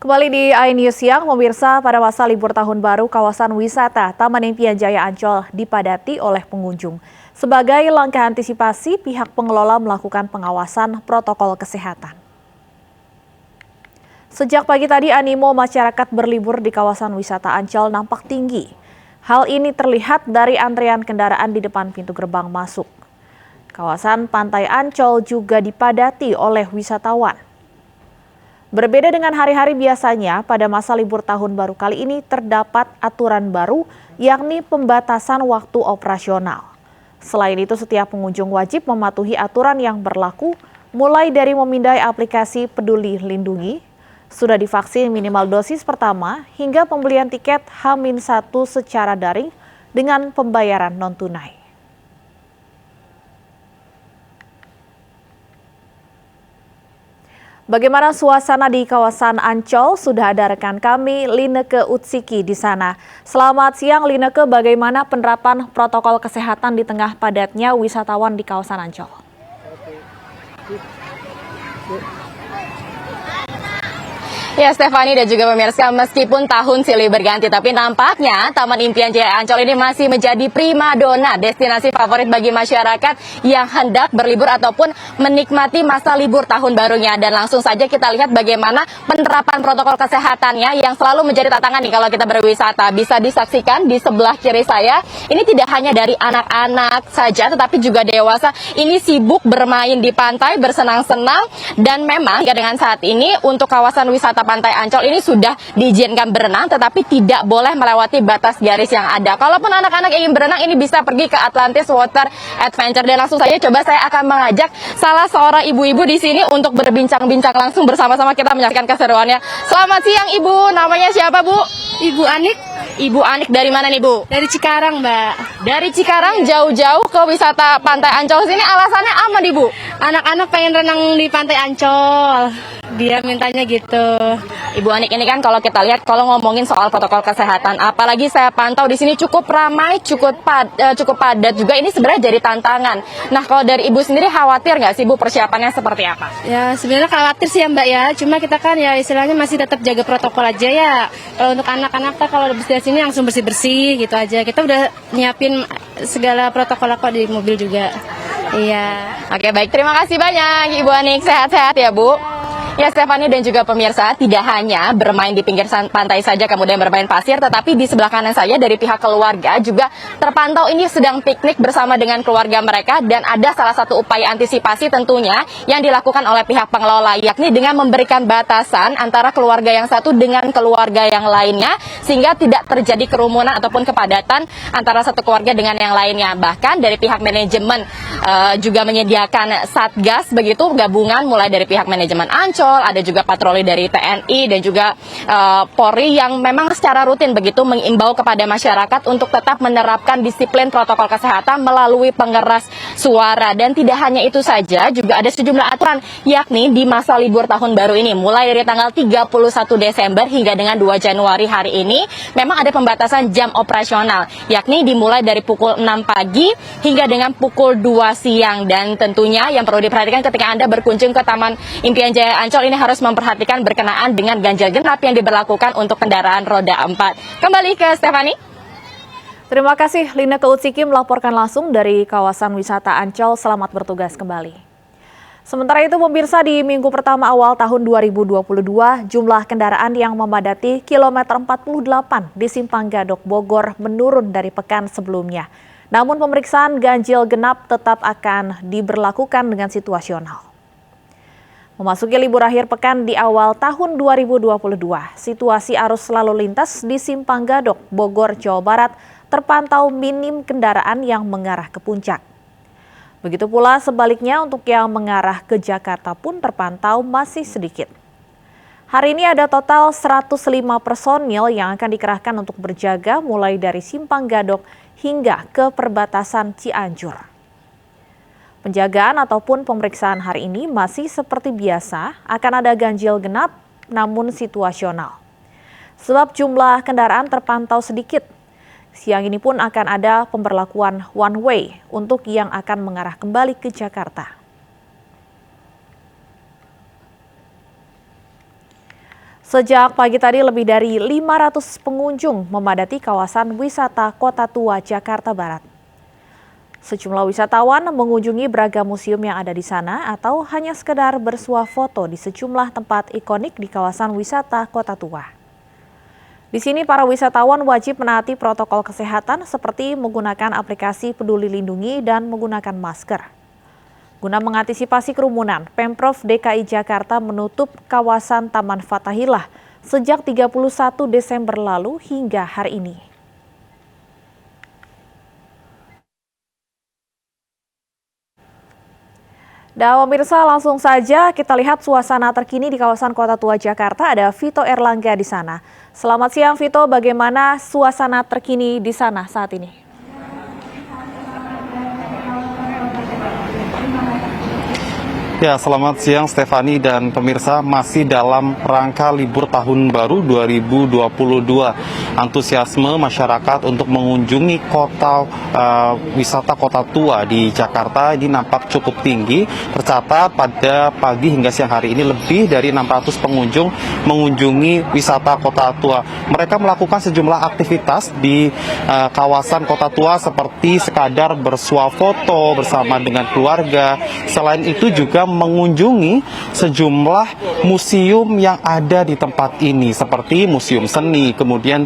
Kembali di iNews Siang, pemirsa, pada masa libur tahun baru, kawasan wisata Taman Impian Jaya Ancol dipadati oleh pengunjung. Sebagai langkah antisipasi, pihak pengelola melakukan pengawasan protokol kesehatan. Sejak pagi tadi, animo masyarakat berlibur di kawasan wisata Ancol nampak tinggi. Hal ini terlihat dari antrean kendaraan di depan pintu gerbang masuk. Kawasan Pantai Ancol juga dipadati oleh wisatawan. Berbeda dengan hari-hari biasanya, pada masa libur tahun baru kali ini terdapat aturan baru, yakni pembatasan waktu operasional. Selain itu, setiap pengunjung wajib mematuhi aturan yang berlaku, mulai dari memindai aplikasi Peduli Lindungi, sudah divaksin minimal dosis pertama, hingga pembelian tiket H-1 secara daring dengan pembayaran non-tunai. Bagaimana suasana di kawasan Ancol? Sudah ada rekan kami, Lineke Utsiki di sana. Selamat siang, Lineke. Bagaimana penerapan protokol kesehatan di tengah padatnya wisatawan di kawasan Ancol? Ya, Stefani dan juga pemirsa, meskipun tahun silih berganti, tapi nampaknya Taman Impian Jaya Ancol ini masih menjadi primadona destinasi favorit bagi masyarakat yang hendak berlibur ataupun menikmati masa libur tahun barunya. Dan langsung saja kita lihat bagaimana penerapan protokol kesehatannya yang selalu menjadi tantangan nih kalau kita berwisata. Bisa disaksikan di sebelah kiri saya, ini tidak hanya dari anak-anak saja, tetapi juga dewasa. Ini sibuk bermain di pantai, bersenang-senang, dan memang dengan saat ini untuk kawasan wisata Pantai Ancol ini sudah diizinkan berenang, tetapi tidak boleh melewati batas garis yang ada. Kalaupun anak-anak ingin berenang, ini bisa pergi ke Atlantis Water Adventure. Dan langsung saja coba saya akan mengajak salah seorang ibu-ibu di sini untuk berbincang-bincang langsung bersama-sama kita menyaksikan keseruannya. Selamat siang Ibu, namanya siapa Bu? Ibu Anik. Ibu Anik dari mana nih Bu? Dari Cikarang, Mbak. Dari Cikarang jauh-jauh ke wisata Pantai Ancol sini, alasannya apa nih Bu? Anak-anak pengen renang di Pantai Ancol. Dia mintanya gitu. Ibu Anik ini kan kalau kita lihat, kalau ngomongin soal protokol kesehatan, apalagi saya pantau di sini cukup ramai, cukup padat juga, ini sebenarnya jadi tantangan. Nah, kalau dari Ibu sendiri khawatir nggak sih Bu persiapannya seperti apa? Ya sebenarnya khawatir sih ya Mbak ya. Cuma kita kan ya istilahnya masih tetap jaga protokol aja ya. Kalau untuk anak-anak kalau habis dari sini langsung bersih-bersih gitu aja. Kita udah nyiapin segala protokol kok di mobil juga. Iya. Oke, baik, terima kasih banyak Ibu Anik, sehat-sehat ya Bu. Ya, Stefani dan juga pemirsa, tidak hanya bermain di pinggir pantai saja kemudian bermain pasir, tetapi di sebelah kanan saya dari pihak keluarga juga terpantau ini sedang piknik bersama dengan keluarga mereka, dan ada salah satu upaya antisipasi tentunya yang dilakukan oleh pihak pengelola, yakni dengan memberikan batasan antara keluarga yang satu dengan keluarga yang lainnya, sehingga tidak terjadi kerumunan ataupun kepadatan antara satu keluarga dengan yang lainnya. Bahkan dari pihak manajemen juga menyediakan satgas begitu, gabungan mulai dari pihak manajemen Ancol, ada juga patroli dari TNI dan juga Polri yang memang secara rutin begitu mengimbau kepada masyarakat untuk tetap menerapkan disiplin protokol kesehatan melalui pengeras suara. Dan tidak hanya itu saja, juga ada sejumlah aturan, yakni di masa libur tahun baru ini mulai dari tanggal 31 Desember hingga dengan 2 Januari hari ini memang ada pembatasan jam operasional, yakni dimulai dari pukul 6 pagi hingga dengan pukul 2 siang. Dan tentunya yang perlu diperhatikan ketika Anda berkunjung ke Taman Impian Jaya Ancol ini harus memperhatikan berkenaan dengan ganjil genap yang diberlakukan untuk kendaraan roda 4. Kembali ke Stefani. Terima kasih Lineke Utsiki melaporkan langsung dari kawasan wisata Ancol. Selamat bertugas kembali. Sementara itu pemirsa, di minggu pertama awal tahun 2022, jumlah kendaraan yang memadati kilometer 48 di Simpang Gadok Bogor menurun dari pekan sebelumnya. Namun pemeriksaan ganjil genap tetap akan diberlakukan dengan situasional. Memasuki libur akhir pekan di awal tahun 2022, situasi arus lalu lintas di Simpang Gadok, Bogor, Jawa Barat terpantau minim kendaraan yang mengarah ke puncak. Begitu pula sebaliknya untuk yang mengarah ke Jakarta pun terpantau masih sedikit. Hari ini ada total 105 personil yang akan dikerahkan untuk berjaga mulai dari Simpang Gadok hingga ke perbatasan Cianjur. Penjagaan ataupun pemeriksaan hari ini masih seperti biasa, akan ada ganjil genap namun situasional. Sebab jumlah kendaraan terpantau sedikit. Siang ini pun akan ada pemberlakuan one way untuk yang akan mengarah kembali ke Jakarta. Sejak pagi tadi lebih dari 500 pengunjung memadati kawasan wisata Kota Tua, Jakarta Barat. Sejumlah wisatawan mengunjungi beragam museum yang ada di sana atau hanya sekedar bersuah foto di sejumlah tempat ikonik di kawasan wisata Kota Tua. Di sini para wisatawan wajib menaati protokol kesehatan seperti menggunakan aplikasi Peduli Lindungi dan menggunakan masker. Guna mengantisipasi kerumunan, Pemprov DKI Jakarta menutup kawasan Taman Fathahillah sejak 31 Desember lalu hingga hari ini. Dan pemirsa, langsung saja kita lihat suasana terkini di kawasan Kota Tua Jakarta. Ada Vito Erlangga di sana. Selamat siang Vito, bagaimana suasana terkini di sana saat ini? Ya, selamat siang Stefani dan pemirsa. Masih dalam rangka libur tahun baru 2022. Antusiasme masyarakat untuk mengunjungi wisata Kota Tua di Jakarta ini nampak cukup tinggi. Tercatat pada pagi hingga siang hari ini lebih dari 600 pengunjung mengunjungi wisata Kota Tua. Mereka melakukan sejumlah aktivitas di kawasan Kota Tua seperti sekadar bersuah foto bersama dengan keluarga. Selain itu juga mengunjungi sejumlah museum yang ada di tempat ini seperti museum seni, kemudian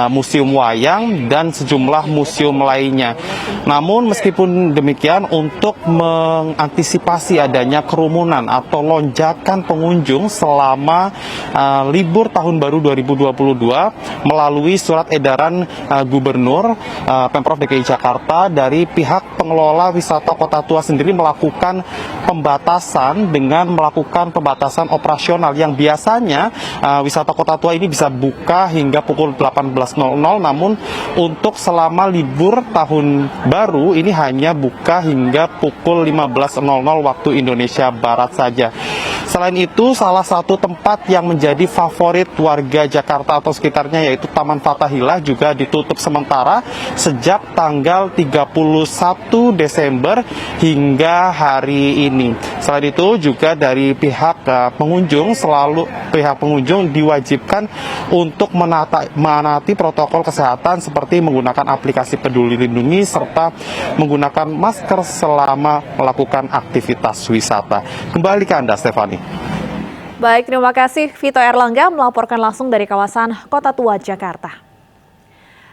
museum wayang dan sejumlah museum lainnya. Namun meskipun demikian, untuk mengantisipasi adanya kerumunan atau lonjakan pengunjung selama libur tahun baru 2022 melalui surat edaran Gubernur Pemprov DKI Jakarta, dari pihak pengelola wisata Kota Tua sendiri melakukan pembatasan dengan melakukan pembatasan operasional yang biasanya wisata Kota Tua ini bisa buka hingga pukul 18.00, namun untuk selama libur tahun baru ini hanya buka hingga pukul 15.00 waktu Indonesia Barat saja. Selain itu, salah satu tempat yang menjadi favorit warga Jakarta atau sekitarnya yaitu Taman Fathahillah juga ditutup sementara sejak tanggal 31 Desember hingga hari ini. Selain itu juga dari pihak pengunjung, pihak pengunjung diwajibkan untuk menaati protokol kesehatan seperti menggunakan aplikasi Peduli Lindungi serta menggunakan masker selama melakukan aktivitas wisata. Kembali ke Anda, Stefani. Baik, terima kasih Vito Erlangga melaporkan langsung dari kawasan Kota Tua, Jakarta.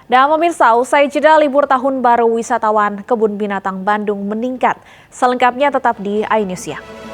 Dan pemirsa, usai jeda libur tahun baru, wisatawan Kebun Binatang Bandung meningkat. Selengkapnya tetap di iNews Siang.